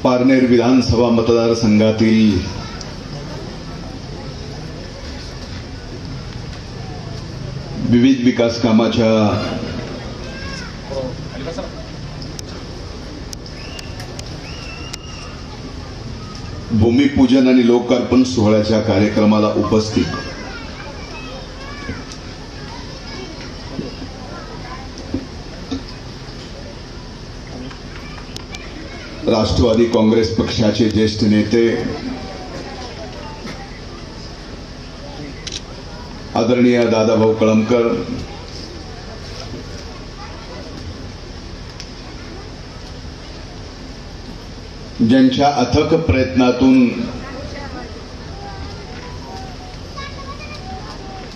पारनेर विधानसभा मतदारसंघातील विविध विकास कामाच्या भूमिपूजन आणि लोकार्पण सोहळ्याच्या कार्यक्रमाला उपस्थित राष्ट्रवादी काँग्रेस पक्षाचे ज्येष्ठ नेते आदरणीय दादाभाऊ कळमकर, ज्यांच्या अथक प्रयत्नातून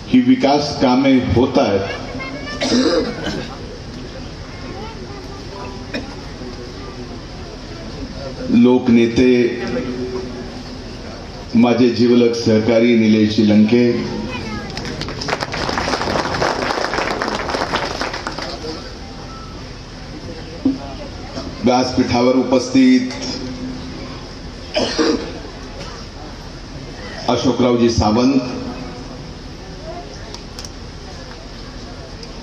ही विकास कामे होत आहेत, लोकनेते माझे जिवलग सहकारी निलेश लंके, व्यासपीठावर उपस्थित अशोकरावजी सावंत,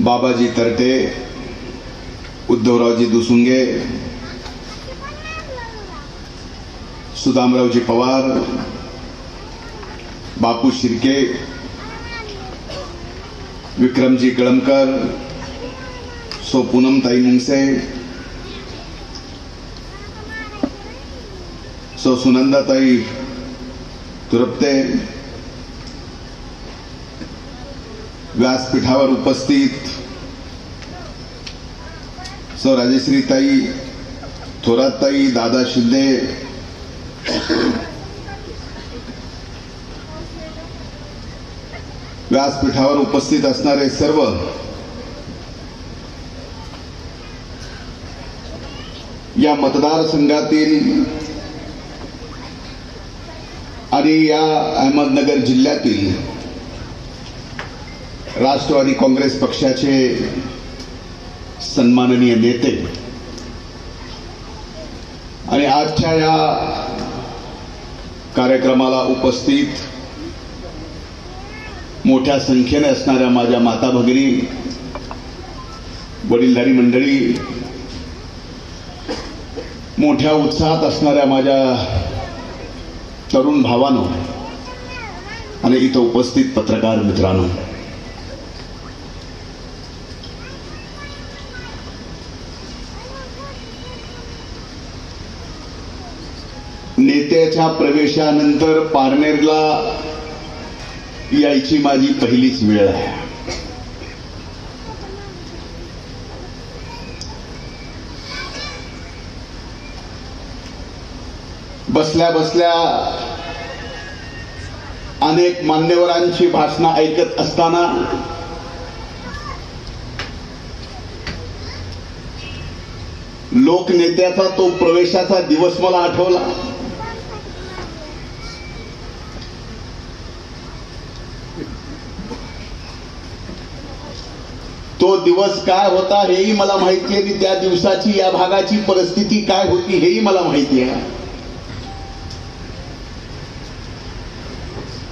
बाबाजी तरटे, उद्धवरावजी दुसुंगे, सुदामरावजी पवार, बापू शिर्के, विक्रमजी कळमकर, सो पूनमताई मुंगसे, सो सुनंदाताई तुरपते, व्यासपीठावर उपस्थित सो राजश्रीताई, थोरातताई, दादा शिंदे, व्यासपीठावर उपस्थित असणारे सर्व या मतदारसंघातील आणि या अहमदनगर जिल्ह्यातील राष्ट्रवादी काँग्रेस पक्षाचे सन्माननीय नेते आणि आजच्या या कार्यक्रमाला उपस्थित मोठ्या संख्येने असणाऱ्या माझ्या माता भगिनी, वडीलधारी मंडळी, मोठ्या उत्साहात असणाऱ्या माझ्या तरुण भावांनो आणि इथं उपस्थित पत्रकार मित्रांनो, नेत्याच्या प्रवेशानंतर पारनेरला यायची माझी पहिलीच वेळ आहे. बसल्या बसल्या अनेक मान्यवरांची भाषणं ऐकत असताना लोकनेत्याचा तो प्रवेशाचा दिवस मला आठवला. तो दिवस काय होता हेही मला माहिती आहे आणि त्या दिवसाची या भागाची परिस्थिती काय होती हेही मला माहिती आहे.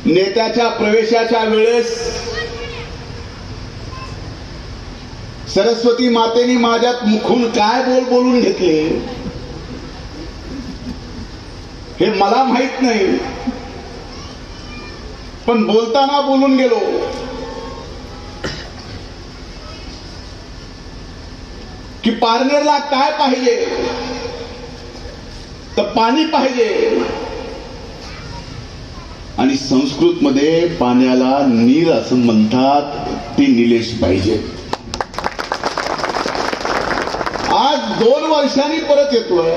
नेत्याच्या प्रवेशाच्या वेळेस सरस्वती मातेने माझ्यात मुखून काय बोलून घेतले हे मला माहित नाही, पण बोलताना बोलून गेलो. की पारनेरला काय पाहिजे तर पाणी पाहिजे आणि संस्कृत मध्ये पाण्याला नीर असं म्हणतात, ते निलेश पाहिजे. आज 2 वर्षांनी परत येतोय.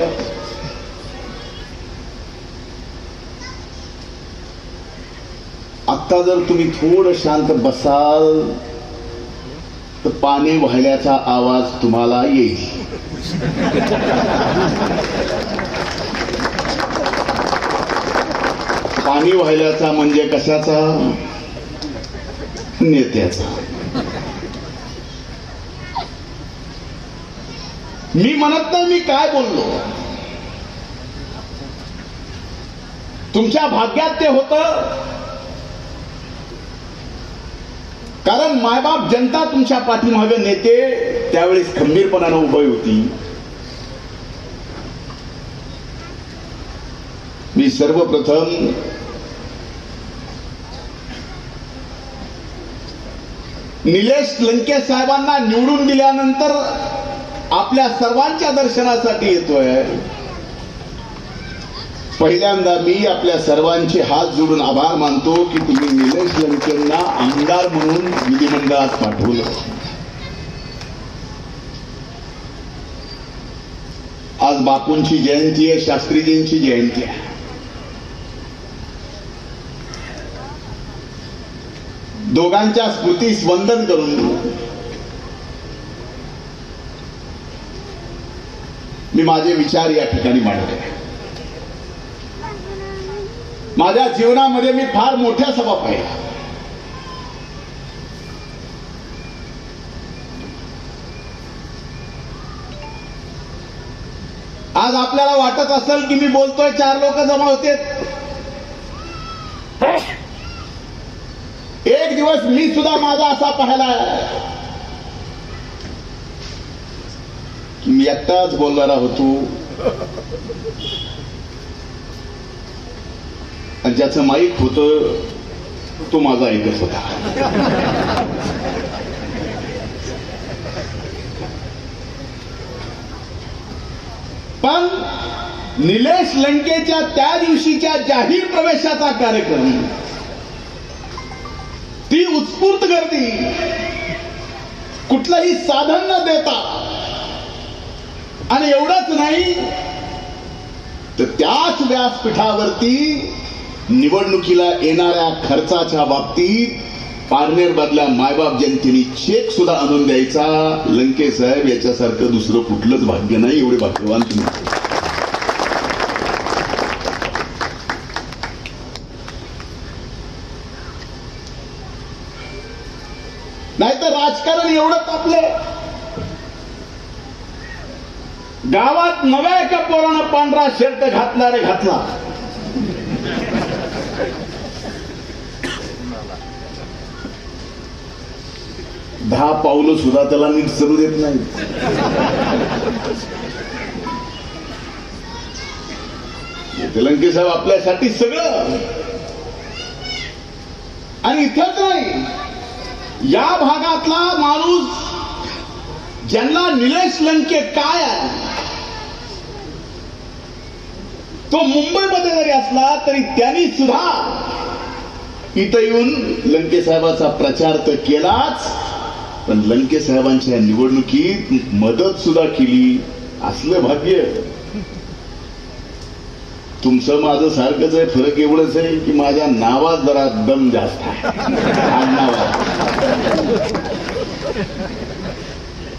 आता जर तुम्ही थोडं शांत बसाल तर पाणी वाहल्याचा आवाज तुम्हाला येईल. पाणी वाहल्याचा म्हणजे कशाचा? नेत्याचा. मी म्हणत नाही मी काय बोललो, तुमच्या भाग्यात ते होतं, कारण मायबाप जनता तुमच्या पाठीमागे नेते त्यावेळेस खंबीरपणाने उभी होती. मी सर्वप्रथम निलेश लंके साहेबांना निवडून दिल्यानंतर आपल्या सर्वांच्या दर्शनासाठी येतोय. पहिल्यांदा मी आपल्या सर्वांचे हात जोडून आभार मानतो की तुम्ही निलेश लंकेंना आमदार म्हणून विधिमंडळात पाठवलं. आज बापूंची जयंती आहे, शास्त्रीजींची जयंती आहे. दोघांच्या स्मृतीस वंदन करून मी माझे विचार या ठिकाणी मांडले. माझ्या जीवनामध्ये मी फार मोठ्या सभा पाहिल्या. आज आपल्याला वाटत असेल की मी बोलतोय 4 लोक जमा होते. एक दिवस मी सुद्धा माझा असा पाहिला की मी एकटाच बोलणारा होतो आणि ज्याचं माईक होतं तो माझा ऐकत होता. पण निलेश लंकेच्या त्या दिवशीच्या जाहीर प्रवेशाचा कार्यक्रम, ती उत्स्फूर्त गर्दी, कुठलंही साधन न देता, आणि एवढंच नाही तर त्याच व्यासपीठावरती निवडणुकीला येणाऱ्या खर्चाच्या बाबतीत पारनेर मधल्या मायबाप जनतेने चेक सुद्धा आणून द्यायचा. लंके साहेब याच्यासारखं दुसरं कुठलंच भाग्य नाही. एवढे भाग्यवान तुम्ही. नाहीतर राजकारण एवढं तापले, गावात नव्या एका पोरानं पांढरा शर्ट घातला रे घातला. दहा पावलं सुद्धा त्याला नीट चलू देत नाही. लंके साहेब आपल्यासाठी सगळं. आणि इथंच नाही, या भागातला माणूस ज्यांना निलेश लंके काय आहे, तो मुंबईमध्ये जरी असला तरी त्यांनी सुद्धा इथं येऊन लंके साहेबाचा प्रचार तर केलाच, पण लंके साहेबांच्या निवडणुकीत मदत सुद्धा केली. असलं भाग्य तुमचं माझं सारखंच आहे. फरक एवढंच आहे की माझ्या नावात जरा दम जास्त आहे.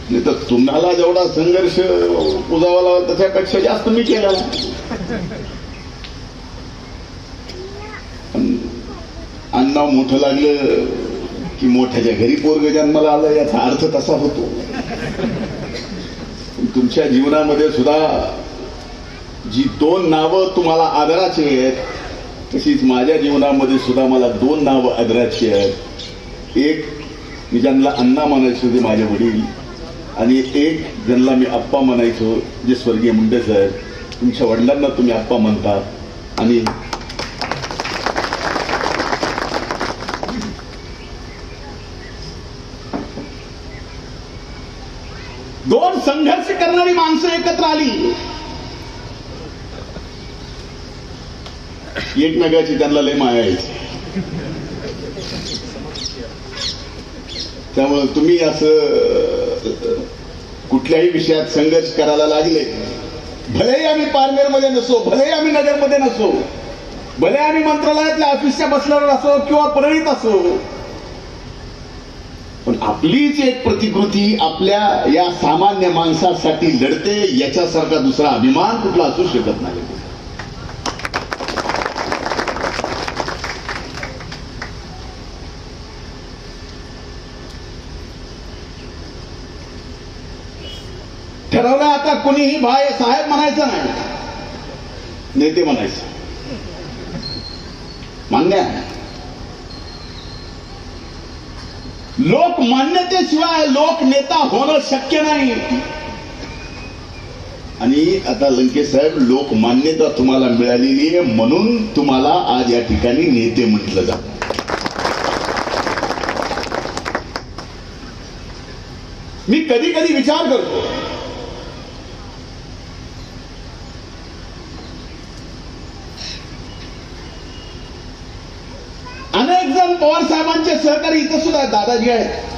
नाही तर तुम्हाला जेवढा संघर्ष उजावा लागला त्याच्यापेक्षा जास्त मी केला. अण्णा मोठं लागलं की मोठ्याच्या घरी पोरग जन्माला आलं, याचा अर्थ तसा होतो. तुमच्या जीवनामध्ये सुद्धा जी 2 नावं तुम्हाला आदराची आहेत, तशीच माझ्या जीवनामध्ये सुद्धा मला 2 नावं आदराची आहेत. एक मी ज्यांना अण्णा म्हणायचो ते माझे वडील, आणि एक ज्यांना मी आप्पा म्हणायचो जे स्वर्गीय मुंडे साहेब. तुमच्या वडिलांना तुम्ही आप्पा म्हणतात. आणि दोन संघर्ष करणारी माणसं एकत्र आली, एकमेकाची त्यांना लय माया यायची. त्यामुळे तुम्ही असं कुठल्याही विषयात संघर्ष करायला लागले, भलेही आम्ही पारनेरमध्ये नसो, भलेही आम्ही नगरमध्ये नसो, भले आम्ही मंत्रालयातल्या ऑफिसच्या बसल्यावर असो किंवा परळीत असो, पण आपलीच एक प्रतिकृती आपल्या या सामान्य माणसासाठी लढते, याच्यासारखा दुसरा अभिमान कुठला असू शकत नाही. ठरवलं आता कुणीही भाई साहेब म्हणायचं नाही, नेते म्हणायचं. मान्य आहे. लोकमान्यतेशिवाय लोकनेता होणं शक्य नाही. आणि आता लंकेश साहेब, लोकमान्यता तुम्हाला मिळालेली आहे म्हणून तुम्हाला आज या ठिकाणी नेते म्हटलं जातं. मी कधी कधी विचार करतो, अनेक जण पवार साहेबांचे सहकारी इथं सुद्धा दादाजी आहेत.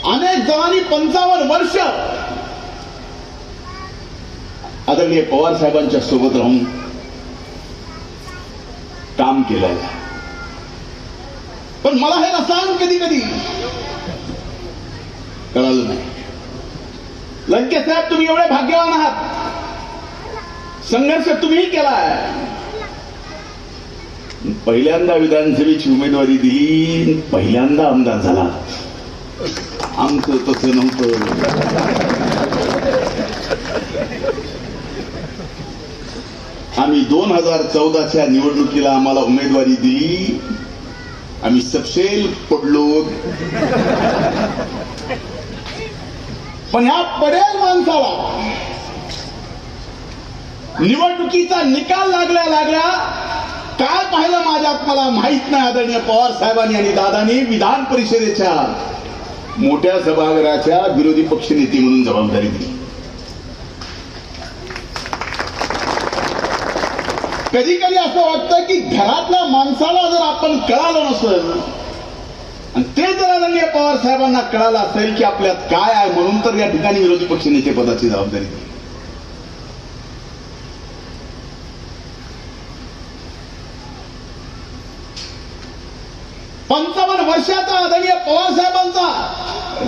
अनेक जणांनी 55 वर्ष आदरणीय पवार साहेबांच्या सोबत राहून काम केलंय. पण मला हे रसायन कधी कधी कळालं नाही. लंकेश साहेब, तुम्ही एवढे भाग्यवान आहात. संघर्ष तुम्ही केलाय. पहिल्यांदा विधानसभेची उमेदवारी दिली, पहिल्यांदा आमदार झाला. आमचं तसं नव्हतं. आम्ही 2014च्या निवडणुकीला आम्हाला उमेदवारी दिली, आम्ही सपशेल पडलो. पण ह्या पडेल माणसाला निवडणुकीचा निकाल लागल्या लागल्या काय पाहिलं माझ्यात मला माहित नाही. आदरणीय पवार साहेबांनी आणि दादांनी विधान परिषदेच्या मोठ्या सभागृहाच्या विरोधी पक्षनेते म्हणून जबाबदारी दिली. कधी कधी असं वाटतं की घरातल्या माणसाला जर आपण कळालं नसेल आणि ते जर आदरणीय पवार साहेबांना कळालं असेल की आपल्यात काय आहे म्हणून तर या ठिकाणी विरोधी पक्षनेते पदाची जबाबदारी दिली. वर्षाचा आदरणीय पवार साहेबांचा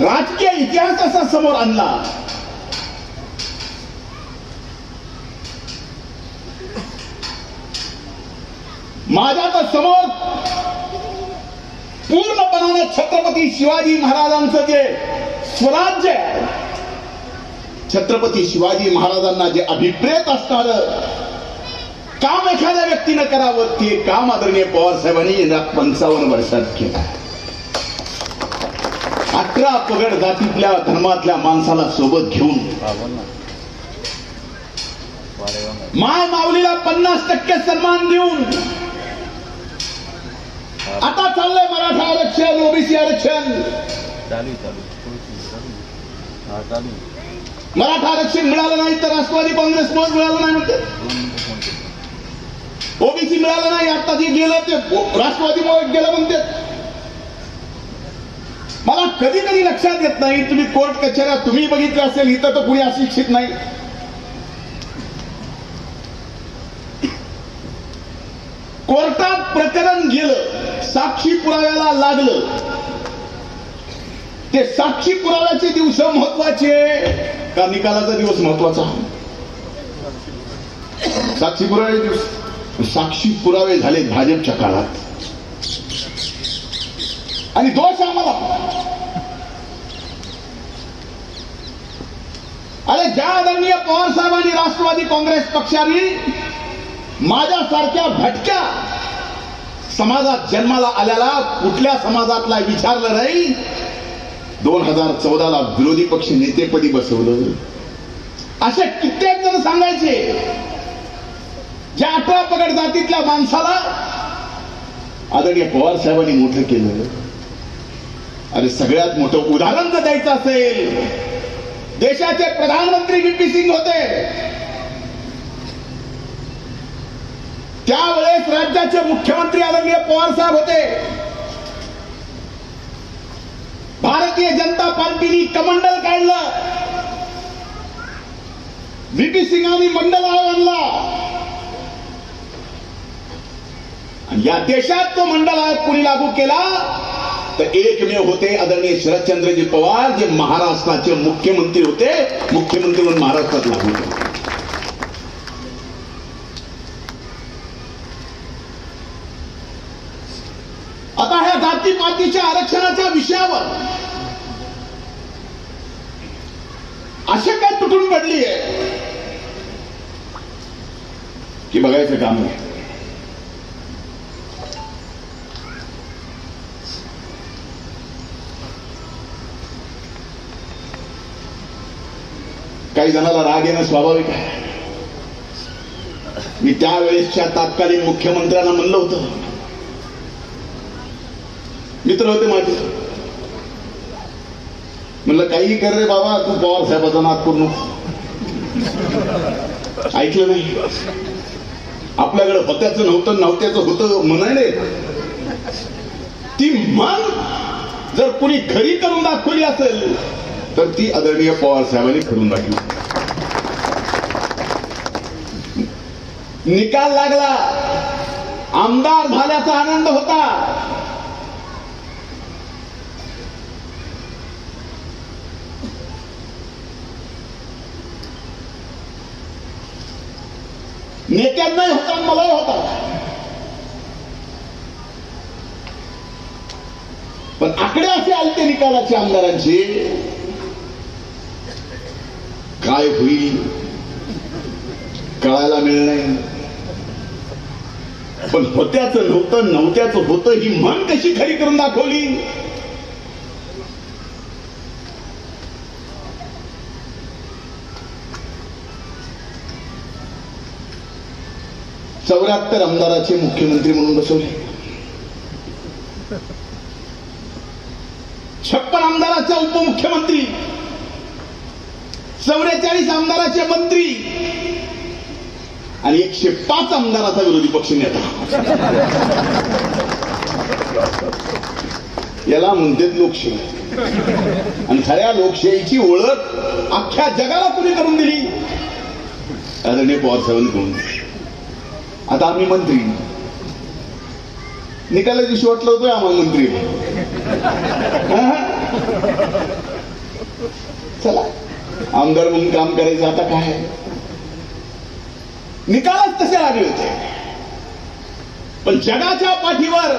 राजकीय इतिहास असा समोर आणला. माझ्या तर समोर पूर्णपणाने छत्रपती शिवाजी महाराजांचं जे स्वराज्य आहे, छत्रपती शिवाजी महाराजांना जे अभिप्रेत असणार काम एखाद्या व्यक्तीनं करावं ते काम आदरणीय पवार साहेबांनी 55 वर्षात केलं. 18 पगड जातीतल्या धर्मातल्या माणसाला सोबत घेऊन माय माऊलीला 50% सन्मान देऊन आता चाललंय मराठा आरक्षण, ओबीसी आरक्षण. मराठा आरक्षण मिळालं नाही तर राष्ट्रवादी काँग्रेस मत मिळालं नाही म्हणते, ओबीसी मिळालं नाही आता जे गेलं ते राष्ट्रवादी मुळे गेलं म्हणते. मला कधी कधी लक्षात येत नाही, तुम्ही कोर्ट कचेऱ्या तुम्ही बघितलं असेल, इथं तर कुणी अशिक्षित नाही. कोर्टात प्रकरण गेलं, साक्षी पुराव्याला लागलं, ते साक्षी पुराव्याचे दिवस महत्वाचे का निकालाचा दिवस महत्वाचा? साक्षी पुरावे दिवस. साक्षी पुरावे झाले भाजपच्या काळात आणि दोष आम्हाला. अरे ज्या आदरणीय पवार साहेबांनी राष्ट्रवादी काँग्रेस पक्षाने माझ्यासारख्या भटक्या समाजात जन्माला आल्याला कुठल्या समाजातला विचारलं नाही, 2014ला विरोधी पक्ष नेतेपदी बसवलं. असे कित्येक जण सांगायचे ज्या 18 पगड जातीतल्या माणसाला आदरणीय पवार साहेबांनी मोठं केलं. अरे सगळ्यात मोठं उदाहरण जर द्यायचं असेल, देशाचे प्रधानमंत्री व्हीपी सिंग होते, त्यावेळेस राज्याचे मुख्यमंत्री आदरणीय पवार साहेब होते. भारतीय जनता पार्टीने कमंडल काढलं, व्हीपी सिंगांनी मंडल आयोग आणला आणि या देशात तो मंडल आयोग कोणी लागू केला तर एकमेव होते आदरणीय शरदचंद्रजी पवार, जे महाराष्ट्राचे मुख्यमंत्री होते. मुख्यमंत्री म्हणून महाराष्ट्रात लागू केले. आता ह्या जातीपातीच्या आरक्षणाच्या विषयावर असे काय तुटून पडली आहे की बघायचं काम नाही. काही जणाला राग येणं स्वाभाविक आहे. मी त्यावेळेसच्या तत्कालीन मुख्यमंत्र्यांना म्हणलं होतं, मित्र होते माझे, म्हणलं काही कर रे बाबा, तू पवार साहेबाचा नाद करू नको. ऐकलं नाही. आपल्याकडे होत्याचं नव्हतं, नव्हत्याचं होतं म्हणाले. ती म्हण जर कुणी खरी करून दाखवली असेल तर ती आदरणीय पवार साहेबांनी करून दाखवली. निकाल लागला, आमदार झाल्याचा आनंद होता. नेत्यांनाही होता, मलाही होता. पण आकडे असे आलते निकालाचे आमदारांचे, काय होईल कळायला मिळलं नाही. पण होत्याचं नव्हतं, नव्हत्याचं होतं ही म्हण कशी खरी करून दाखवली. चौऱ्याहत्तर आमदाराचे मुख्यमंत्री म्हणून बसवले. 56 आमदाराचे उपमुख्यमंत्री, 44 आमदाराचे मंत्री आणि 105 आमदाराचा विरोधी पक्ष नेता. याला म्हणतात लोकशाही. आणि खऱ्या लोकशाहीची ओळख अख्ख्या जगाला कुणी करून दिली? आदरणीय पवार साहेबांनी करून दिली. आता आम्ही मंत्री, निकाला दिवशी वाटलं होतं आम्हाला मंत्री. चला आमदार म्हणून काम करायचं. आता काय निकालच तसे लागले होते. पण जगाच्या पाठीवर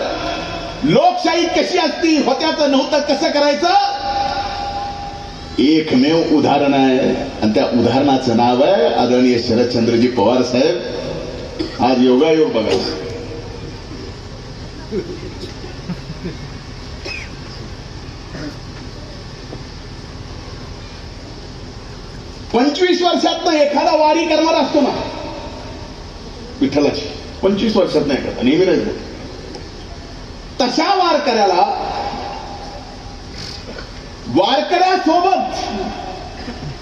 लोकशाही कशी असती, होत्याचं नव्हतं कसं करायचं, एकमेव उदाहरण आहे. आणि त्या उदाहरणाचं नाव आहे आदरणीय शरदचंद्रजी पवार साहेब. आज योगायोग बघा. पंचवीस वर्षात एखादा वारी करणारा असतो ना विठ्ठलाची, 25 वर्षात नाही करता, नेहमी नाही. तशा वारकऱ्यासोबत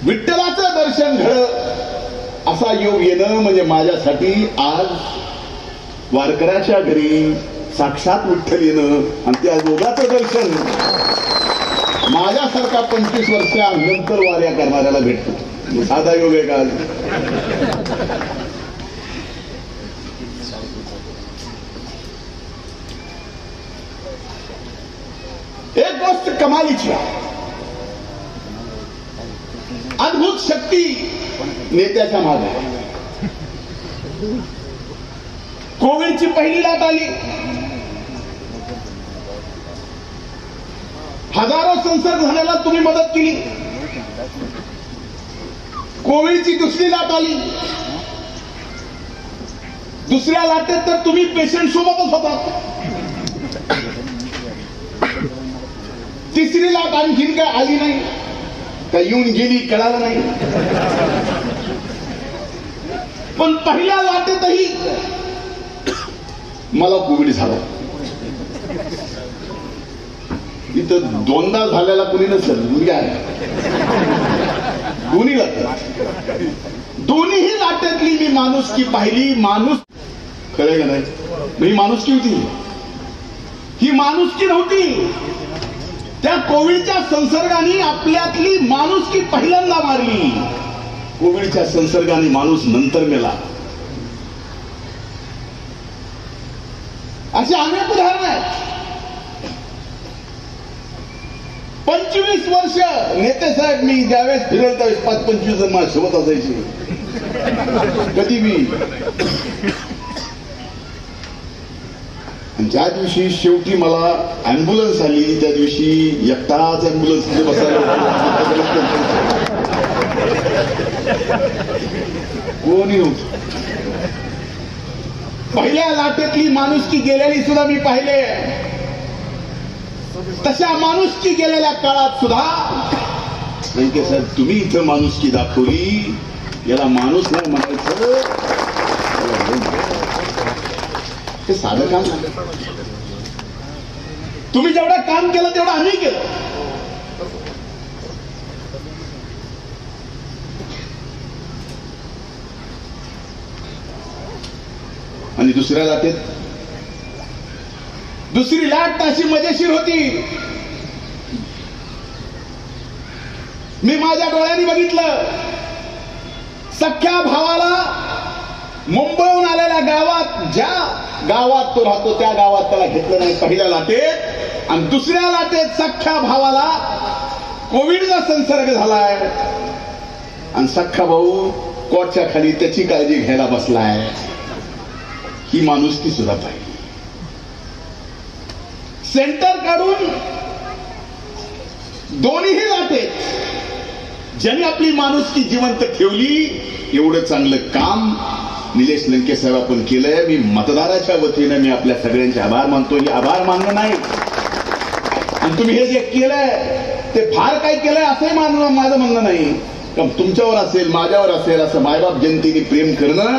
विठ्ठलाचं दर्शन घडलं असा योग येणं म्हणजे माझ्यासाठी आज वारकऱ्याच्या घरी साक्षात विठ्ठल येणं आणि त्या योगाचं दर्शन माझ्यासारखा 25 वर्षानंतर वाऱ्या करणाऱ्याला भेटतो. साधा योग आहे का? एक गोष्ट कमालीची, अद्भुत शक्ती नेत्याच्या मागे. कोविडची पहिली लाट आली, हजारो संसर्ग झालेला तुम्ही मदत केली. कोविडची दुसरी लाट आली, दुसऱ्या लाटेत तर तुम्ही पेशंट सोबतच होता. तिसरी लाट आणखीन काय आली नाही का येऊन गेली कळालं नाही. पण पहिल्या लाटेतही मला कोविड झाला. इथं दोनदा झालेला कुणी नसेल, मुलगी आहे. दोन्ही लाट, दोन्हीही लाटेतली मी माणुसकी पाहिली. माणूस खरं का नाही, ही माणुसकी होती, ही माणुसकी नव्हती. त्या कोविडच्या संसर्गाने आपल्यातली माणुसकी पहिल्यांदा मारली. कोविडच्या संसर्गाने माणूस नंतर मेला. अशी अनेक उदाहरणं आहेत. 25 वर्ष नेते साहेब मी ज्यावेळेस फिरेल त्यावेळेस 5-25 जण माझ्यासोबत असायचे. कधी मी ज्या दिवशी शेवटी मला अँब्युलन्स आली त्या दिवशी एकटाच अँब्युलन्स मध्ये बसायला कोणी नव्हतं. पहिल्या लाटेतली माणुसकी गेलेली सुद्धा मी पाहिले. तशा माणुसकी गेलेल्या काळात सुद्धा लंके साहेब तुम्ही इथं माणुसकी दाखवली. याला माणूस नाही म्हणायचं, ते साधं काम नाही. तुम्ही जेवढं काम केलं तेवढं आम्ही केलं. आणि दुसऱ्या लाटेत दुसरी लाट अशी मजेशीर होती. मी माझ्या डोळ्यांनी बघितलं. सख्या भावाला मुंबईहून आलेल्या गावात, ज्या गावात तो राहतो त्या गावात त्याला घेतलं नाही पहिल्या लाटेत. आणि दुसऱ्या लाटेत सख्या भावाला कोविडचा संसर्ग झालाय आणि सख्खा भाऊ कोटच्या खाली त्याची काळजी घ्यायला बसलाय. ही माणुसकी सुद्धा पाहिजे. सेंटर काढून दोन्हीही लाटेत ज्यांनी आपली माणुसकी जिवंत ठेवली, एवढं चांगलं काम निलेश लंके साहेब आपण केलंय. मी मतदाराच्या वतीने मी आपल्या सगळ्यांचे आभार मानतो. हे आभार मानणं नाही, आणि तुम्ही हे जे केलंय ते फार काही केलंय असंही माझं म्हणणं नाही. कारण तुमच्यावर असेल, माझ्यावर असेल, असं मायबाप जनतेने प्रेम करणं,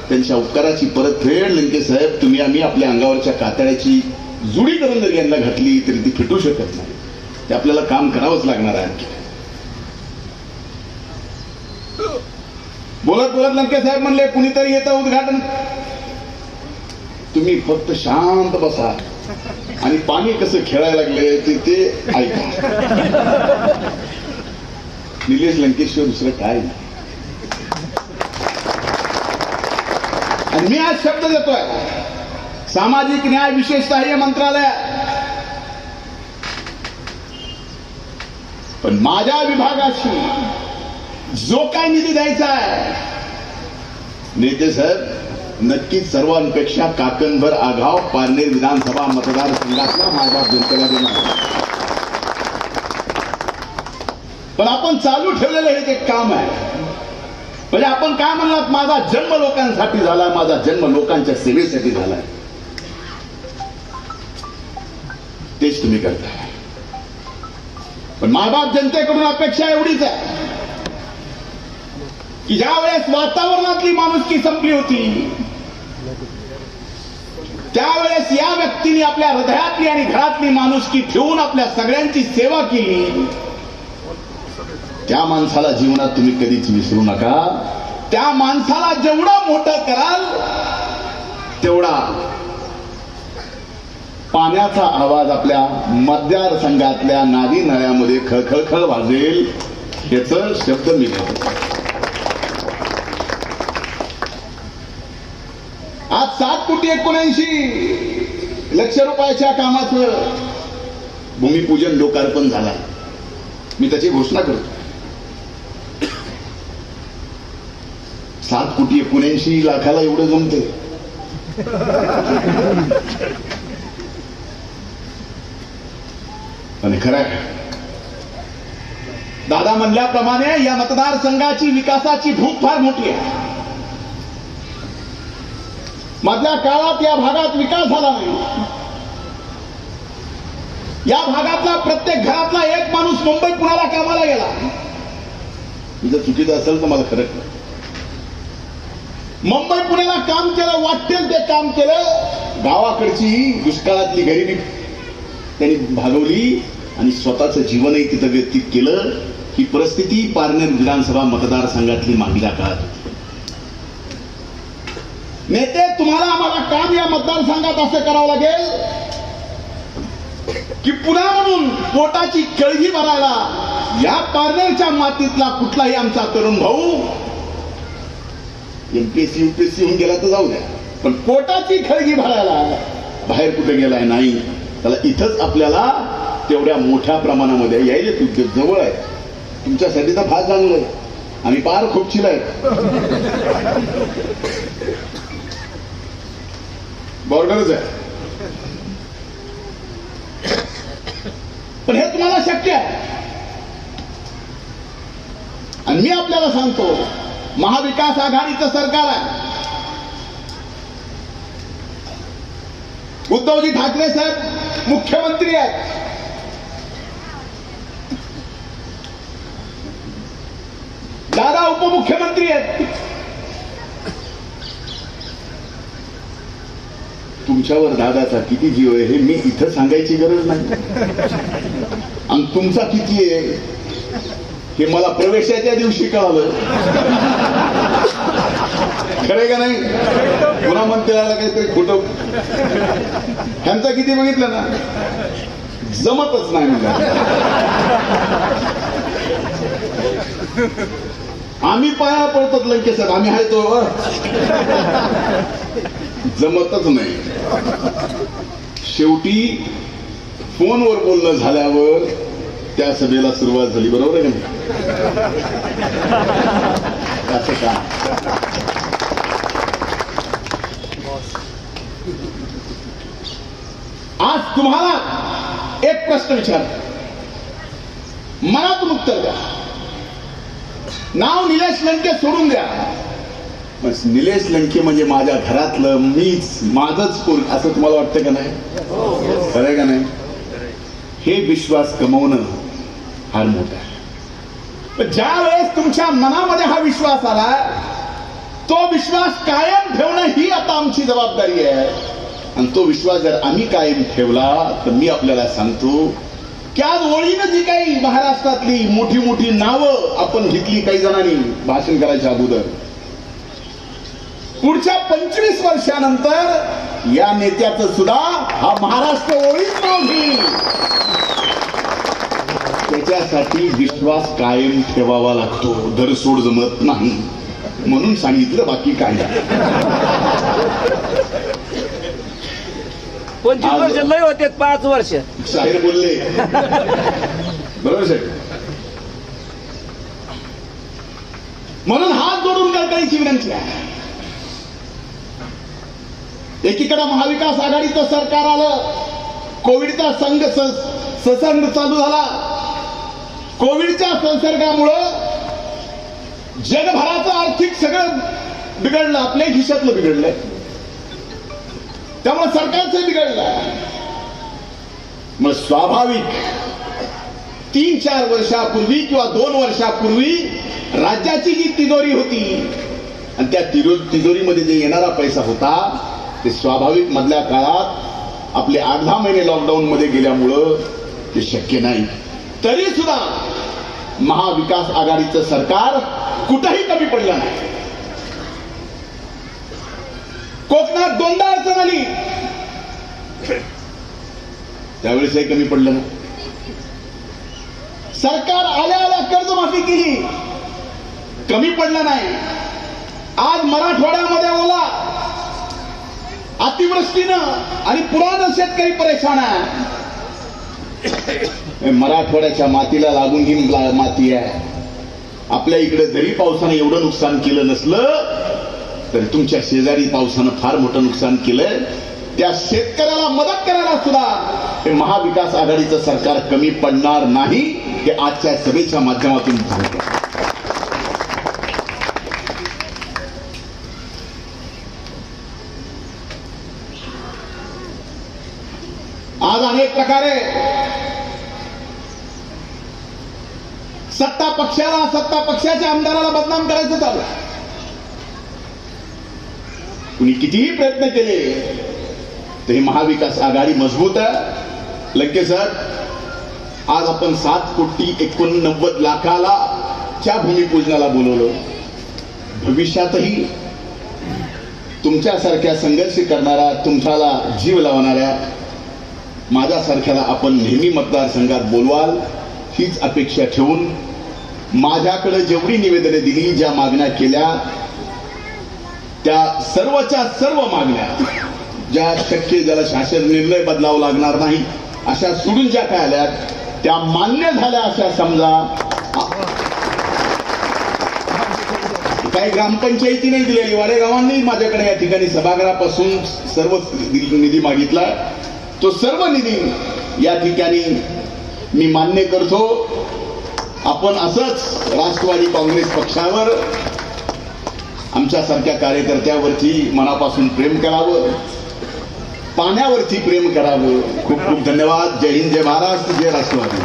त्यांच्या उपकाराची परतफेड लंके साहेब तुम्ही आम्ही आपल्या अंगावरच्या कातड्याची जुडी करून जर यांना घातली तरी ती फिटू शकत नाही. ते आपल्याला काम करावंच लागणार आहे. बोलत बोलत लंके साहेब म्हणले कुणीतरी येतं उद्घाटन, तुम्ही फक्त शांत बसा आणि पाणी कसं खेळायला लागले ते ऐका. निलेश लंकेशिवाय दुसरं काय नाही. आणि मी आज शब्द देतोय, सामाजिक न्याय विशेष सहाय्य मंत्रालयात पण माझ्या विभागाशी जो काय निधी द्यायचा आहे, नेते साहेब नक्कीच सर्वांपेक्षा काकणभर आघाव पारनेर विधानसभा मतदारसंघातला मायबाप जनतेला देणार. पण आपण चालू ठेवलेलं हे जे काम आहे, म्हणजे आपण काय म्हणलात, माझा जन्म लोकांसाठी झालाय, माझा जन्म लोकांच्या सेवेसाठी झालाय, तेच तुम्ही करताय. पण मायबाप जनतेकडून अपेक्षा एवढीच आहे की ज्या वेळेस वातावरणातली माणुसकी संपली होती, त्यावेळेस या व्यक्तीने आपल्या हृदयातली आणि घरातली माणुसकी ठेवून आपल्या सगळ्यांची सेवा केली. त्या माणसाला जीवनात तुम्ही कधीच विसरू नका. त्या माणसाला जेवढं मोठं कराल तेवढा पाण्याचा आवाज आपल्या मतदारसंघातल्या नादी नळ्यामध्ये खळखळ वाजेल, याचं शब्द मी देतो. आज 7,79,00,000 रुपयाच्या कामाचं भूमिपूजन लोकार्पण झाला. मी त्याची घोषणा करतो. 7,79,00,000 एवढं जमते. आणि खरं दादा म्हणल्याप्रमाणे या मतदारसंघाची विकासाची भूक फार मोठी आहे. मधल्या काळात या भागात विकास झाला नाही. या भागातला प्रत्येक घरातला एक माणूस मुंबई पुण्याला कामाला गेला. जर चुकीचं असेल तर मला खरं कळलं. मुंबई पुण्याला काम केलं, वाटेल ते काम केलं. गावाकडची दुष्काळातली गरिबी त्यांनी भागवली आणि स्वतःचं जीवनही तिथं व्यतीत केलं. ही परिस्थिती पारनेर विधानसभा मतदारसंघातली मागल्या काळात होती. नेते, तुम्हाला आम्हाला काम या मतदारसंघात असं करावं लागेल की पुन्हा म्हणून पोटाची कळगी भरायला या पारनेरच्या मातीतला कुठलाही आमचा तरुण भाऊ एमपीएससी यूपीएससी होऊन गेला तर जाऊ द्या, पण पोटाची खळगी भरायला बाहेर कुठे गेलाय नाही. त्याला इथंच आपल्याला तेवढ्या मोठ्या प्रमाणामध्ये यायले. उद्योग जवळ आहे तुमच्यासाठी तर फार चांगलं आहे. आम्ही पार खूप चिलाय बॉर्डरच आहे, पण हे तुम्हाला शक्य आहे. आणि मी आपल्याला सांगतो, महाविकास आघाडीचं सरकार आहे. उद्धवजी ठाकरे साहेब मुख्यमंत्री आहेत, दादा उपमुख्यमंत्री आहेत. तुमच्यावर दादाचा किती जीव आहे हे मी इथं सांगायची गरज नाही, आणि तुमचा किती आहे हे मला प्रवेशाच्या दिवशी कळालं. खरे का नाही? पुन्हा मंत्र्याला काहीतरी खोटं. ह्यांचा किती बघितलं ना, जमतच नाही मला. आम्ही पाया पडतात लंकेसर, आम्ही आहे तो जमतच नाही. शेवटी फोनवर बोलणं झाल्यावर त्या सभेला सुरुवात झाली. बरोबर आहे का? असं का? आज तुम्हाला एक प्रश्न विचार, मनातून उत्तर द्या. नाव निलेश लंके सोडून द्या. निलेश लंके म्हणजे माझ्या घरातलं, मीच, माझंच कोण, असं तुम्हाला वाटतं का नाही? खरं का नाही? हे विश्वास कमवणं फार मोठं आहे. पण ज्या वेळेस तुमच्या मनामध्ये हा विश्वास आला, तो विश्वास कायम ठेवणं ही आता आमची जबाबदारी आहे. आणि तो विश्वास जर आम्ही कायम ठेवला तर मी आपल्याला सांगतो की आज ओळीनं जी काही महाराष्ट्रातली मोठी मोठी नावं आपण घेतली काही जणांनी भाषण करायच्या अगोदर, पुढच्या 25 वर्षानंतर या नेत्याचं सुद्धा हा महाराष्ट्र ओळीत नाव घेईल. त्याच्यासाठी विश्वास कायम ठेवावा लागतो, धरसोड जमत नाही म्हणून सांगितलं, बाकी काय नाही. 25 वर्ष लय होते, 5 वर्ष शाहीर बोलले. बरोबर साहेब. म्हणून हात जोडून कळकळीची विनंती आहे. एकीकडे महाविकास आघाडीचं सरकार आलं, कोविडचा संसर्ग चालू झाला. कोविडच्या संसर्गामुळं जगभराचं आर्थिक सगळं बिघडलं, आपल्या खिशातलं बिघडलंय, त्यामुळे सरकारचं बिघडलं. मग स्वाभाविक 3-4 वर्षापूर्वी किंवा 2 वर्षापूर्वी राज्याची जी तिजोरी होती आणि त्या तिजोरीमध्ये जे येणारा पैसा होता ते स्वाभाविक मधल्या काळात आपले 8-10 महिने लॉकडाऊन मध्ये गेल्यामुळं ते शक्य नाही. तरी सुद्धा महाविकास आघाडीचं सरकार कुठंही कमी पडलं नाही. कोकणात 2दा अडचण आली, त्यावेळेसही कमी पडलं नाही. सरकार आल्या आल्या कर्जमाफी केली, कमी पडलं नाही. आज मराठवाड्यामध्ये ओला, अतिवृष्टीनं आणि पुरानं शेतकरी परेशान आहे. मराठवाड्याच्या मातीला लागून ही माती आहे. आपल्या इकडे जरी पावसानं एवढं नुकसान केलं नसलं तर तुमच्या शेजारी पावसानं फार मोठं नुकसान केलंय. त्या शेतकऱ्याला मदत करायला सुद्धा हे महाविकास आघाडीचं सरकार कमी पडणार नाही, हे आजच्या सभेच्या माध्यमातून सांगतो. आज अनेक प्रकारे सत्ता पक्षाच्या आमदाराला बदनाम करायचं चालू आहे. कुणी कितीही प्रयत्न केले तरी महाविकास आघाडी मजबूत आहे. लंके सर, आज आपण 7,89,00,000 च्या भूमिपूजनाला बोलवलं. भविष्यातही तुमच्यासारख्या संघर्ष करणारा, तुम्हाला जीव लावणाऱ्या माझ्यासारख्याला आपण नेहमी मतदारसंघात बोलवाल हीच अपेक्षा ठेवून माझ्याकडे जेवढी निवेदने दिली, ज्या मागण्या केल्या, त्या सर्वच्या सर्व मागण्या ज्या शक्य, ज्याला शासन निर्णय बदलावा लागणार नाही अशा सोडून ज्या काय आल्या त्या मान्य झाल्या अशा समजा. काही ग्रामपंचायती नाही दिलेली, वाडेगावांनी माझ्याकडे या ठिकाणी सभागृहापासून सर्व निधी मागितला. तो सर्व निधी या ठिकाणी मी मान्य करतो. आपण असंच राष्ट्रवादी काँग्रेस पक्षावर, आमच्यासारख्या कार्यकर्त्यावरती मनापासून प्रेम करावं. पाण्यावरती प्रेम करावं. खूप खूप धन्यवाद. जय हिंद, जय महाराष्ट्र, जय राष्ट्रवादी.